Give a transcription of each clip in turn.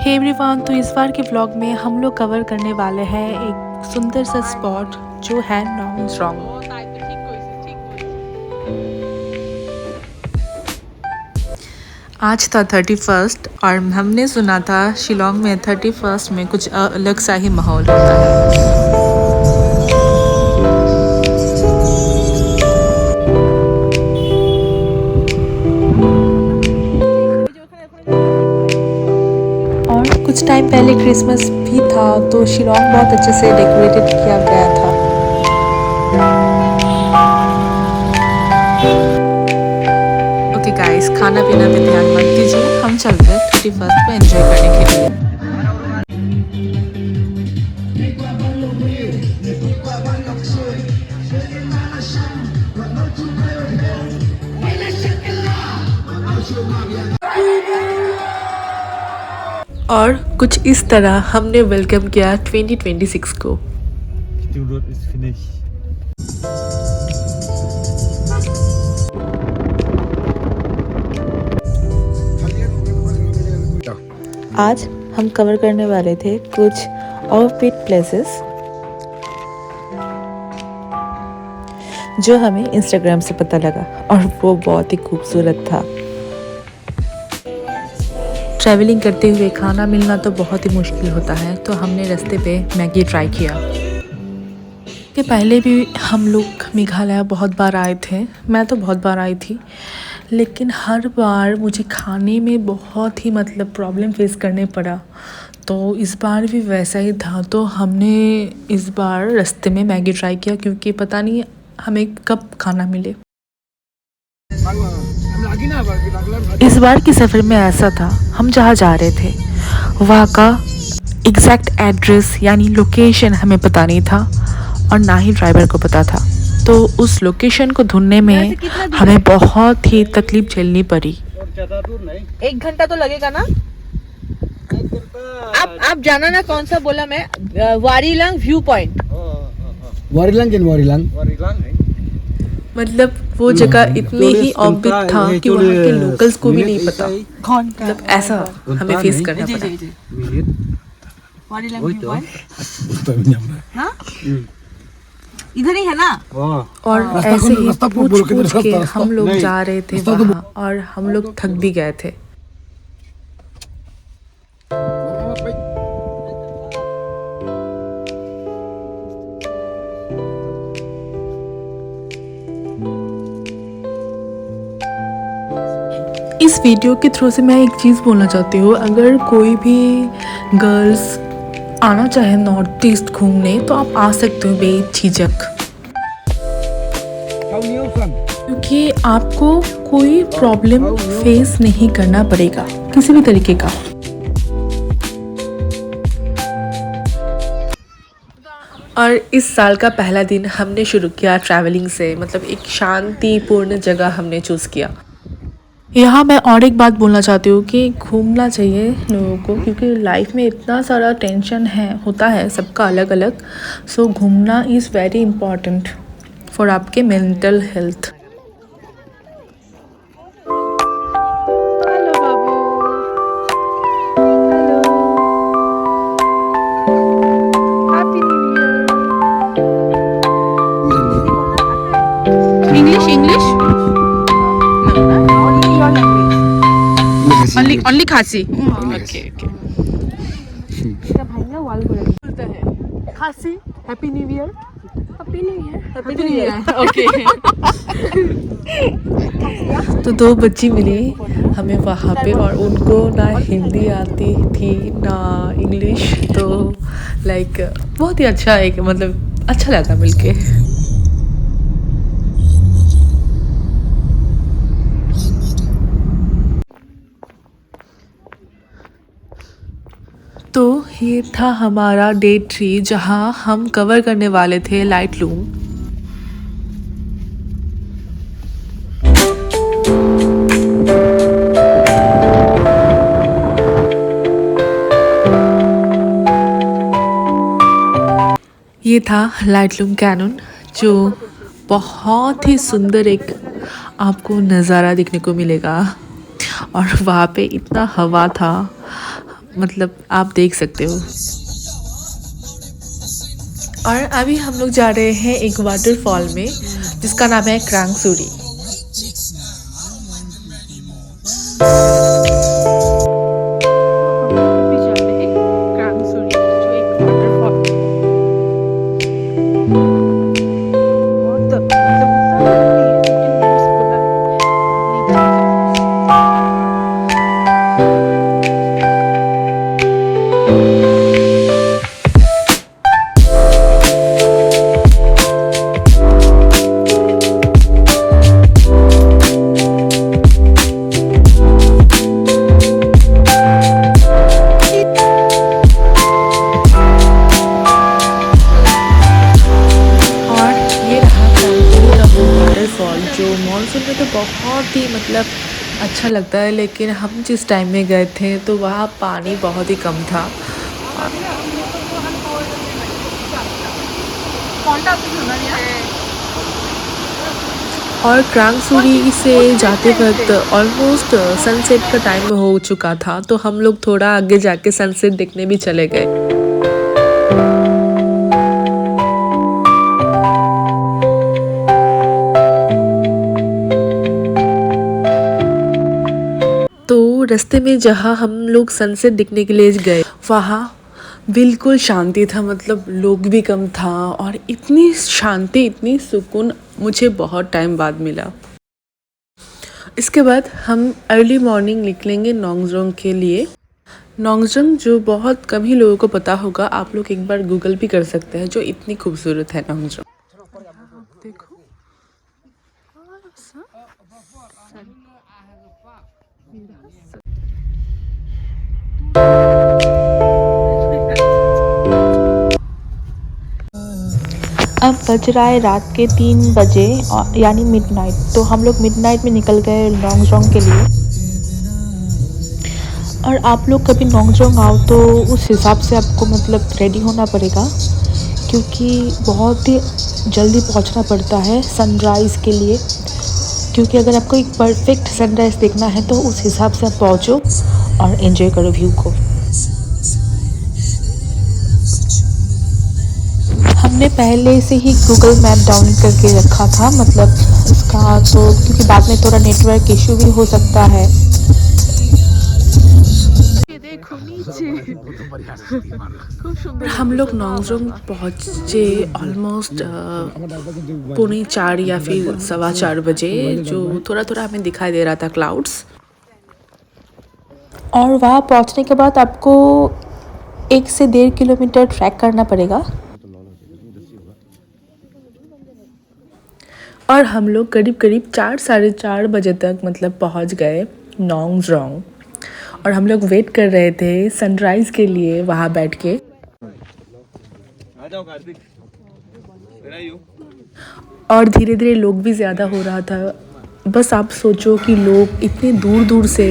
Hey everyone, तो इस बार के व्लॉग में हम लोग कवर करने वाले हैं एक सुंदर सा स्पॉट जो है नॉन्सरोंग। आज था 31st और हमने सुना था शिलोंग में 31st में कुछ अलग सा ही माहौल होता है। कुछ टाइम पहले क्रिसमस भी था तो शिलोंग बहुत अच्छे से डेकोरेटेड किया गया था। ओके गाइस, खाना पीना पे ध्यान मत दीजिए, हम चलते हैं 31st को एंजॉय करने के लिए। और कुछ इस तरह हमने वेलकम किया 2026 को। आज हम कवर करने वाले थे कुछ ऑफबीट प्लेसेस जो हमें इंस्टाग्राम से पता लगा और वो बहुत ही खूबसूरत था। ट्रैवलिंग करते हुए खाना मिलना तो बहुत ही मुश्किल होता है, तो हमने रास्ते पे मैगी ट्राई किया। कि पहले भी हम लोग मेघालय बहुत बार आए थे, मैं तो बहुत बार आई थी, लेकिन हर बार मुझे खाने में बहुत ही प्रॉब्लम फेस करने पड़ा। तो इस बार भी वैसा ही था, तो हमने इस बार रास्ते में मैगी ट्राई किया क्योंकि पता नहीं हमें कब खाना मिले। इस बार के सफ़र में ऐसा था, हम जहाँ जा रहे थे वहाँ का एग्जैक्ट एड्रेस यानी लोकेशन हमें पता नहीं था और ना ही ड्राइवर को पता था। तो उस लोकेशन को ढूंढने में हमें बहुत ही तकलीफ झेलनी पड़ी। 1 घंटा तो लगेगा ना। आप जाना ना, कौन सा बोला मैं, वारीलांग व्यू पॉइंट। वारीलांग वो जगह इतनी ही ऑब्वियस था कि वहाँ के लोकल्स को भी नहीं पता। ऐसा हमें फेस करना पड़ा। इधर ही है ना। और ऐसे ही पूछ के हम लोग जा रहे थे वहाँ और हम लोग थक भी गए थे। इस वीडियो के थ्रू से मैं एक चीज़ बोलना चाहती हूँ, अगर कोई भी गर्ल्स आना चाहे नॉर्थ ईस्ट घूमने तो आप आ सकते हो बेझिझक, क्योंकि आपको कोई प्रॉब्लम फेस नहीं करना पड़ेगा किसी भी तरीके का। और इस साल का पहला दिन हमने शुरू किया ट्रैवलिंग से, एक शांतिपूर्ण जगह हमने चूज़ किया। यहाँ मैं और एक बात बोलना चाहती हूँ कि घूमना चाहिए लोगों को, क्योंकि लाइफ में इतना सारा टेंशन होता है सबका अलग अलग। सो घूमना इज़ वेरी इम्पॉर्टेंट फॉर आपके मेंटल हेल्थ। हेलो बाबू, happy new year. English only Khasi. Okay Khasi happy new year. Okay. तो 2 बच्ची मिली हमें वहाँ पे और उनको ना हिंदी आती थी ना इंग्लिश, तो बहुत ही अच्छा है, अच्छा लगा मिलके। तो ये था हमारा डे 3 जहाँ हम कवर करने वाले थे लाइटलूम। ये था लाइटलूम कैनन, जो बहुत ही सुंदर एक आपको नज़ारा देखने को मिलेगा। और वहाँ पे इतना हवा था, मतलब आप देख सकते हो। और अभी हम लोग जा रहे हैं एक वाटरफॉल में जिसका नाम है क्रांगसूरी। जो मानसून में तो बहुत ही मतलब अच्छा लगता है, लेकिन हम जिस टाइम में गए थे तो वहाँ पानी बहुत ही कम था। और क्रांगसूरी से जाते वक्त ऑलमोस्ट सनसेट का टाइम हो चुका था, तो हम लोग थोड़ा आगे जाके सनसेट देखने भी चले गए। तो रास्ते में जहाँ हम लोग सनसेट देखने के लिए गए वहाँ बिल्कुल शांति था, मतलब लोग भी कम था और इतनी शांति इतनी सुकून मुझे बहुत टाइम बाद मिला। इसके बाद हम अर्ली मॉर्निंग निकलेंगे नोंगजोंग के लिए। नोंगजोंग जो बहुत कम ही लोगों को पता होगा, आप लोग एक बार गूगल भी कर सकते हैं, जो इतनी खूबसूरत है नोंगजोंग। देखो अब बज रहा है रात के 3 बजे यानी मिडनाइट। तो हम लोग मिडनाइट में निकल गए नोंगजोंग के लिए। और आप लोग कभी नोंगजोंग आओ तो उस हिसाब से आपको मतलब रेडी होना पड़ेगा, क्योंकि बहुत ही जल्दी पहुंचना पड़ता है सनराइज़ के लिए। क्योंकि अगर आपको एक परफेक्ट सनराइज़ देखना है तो उस हिसाब से आप पहुंचो और एंजॉय करो व्यू को। हमने पहले से ही गूगल मैप डाउनलोड करके रखा था, मतलब उसका तो क्योंकि बाद में थोड़ा नेटवर्क इशू भी हो सकता है। देखो नीचे हम लोग नोंगजोंग पहुँचे ऑलमोस्ट 3:45 या फिर 4:15 बजे, जो थोड़ा थोड़ा हमें दिखाई दे रहा था क्लाउड्स। और वहाँ पहुँचने के बाद आपको 1 से 1.5 किलोमीटर ट्रैक करना पड़ेगा। और हम लोग करीब 4 साढ़े 4 बजे तक मतलब पहुंच गए नोंगजोंग। और हम लोग वेट कर रहे थे सनराइज़ के लिए वहाँ बैठ के। और धीरे धीरे लोग भी ज़्यादा हो रहा था। बस आप सोचो कि लोग इतने दूर दूर से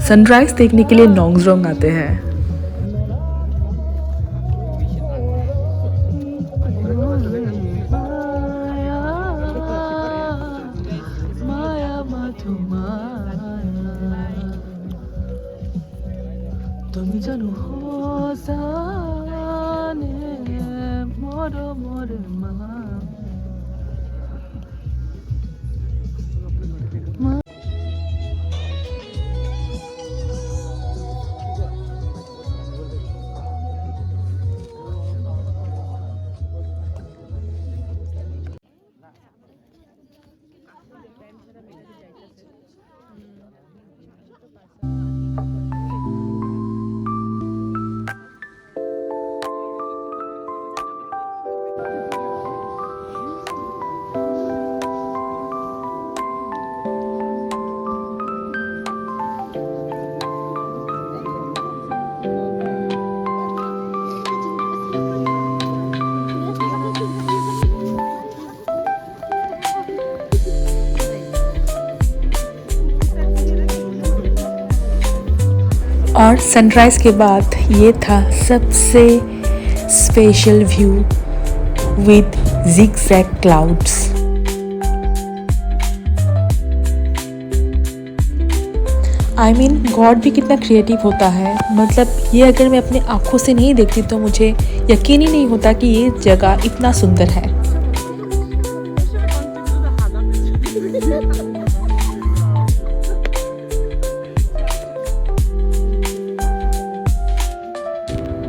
सनराइज़ देखने के लिए नोंगजोंग आते हैं। और सनराइज़ के बाद ये था सबसे special view with zigzag clouds. I mean God भी कितना क्रिएटिव होता है। मतलब ये अगर मैं अपने आँखों से नहीं देखती तो मुझे यकीन ही नहीं होता कि ये जगह इतना सुंदर है।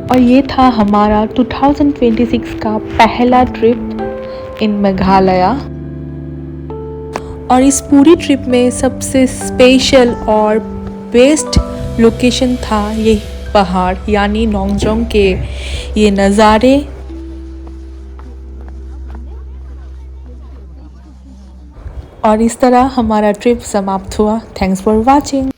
और ये था हमारा 2026 का पहला ट्रिप इन मेघालय। और इस पूरी ट्रिप में सबसे स्पेशल और बेस्ट लोकेशन था ये पहाड़ यानी नोंगजोंग के ये नज़ारे। और इस तरह हमारा ट्रिप समाप्त हुआ। Thanks for watching.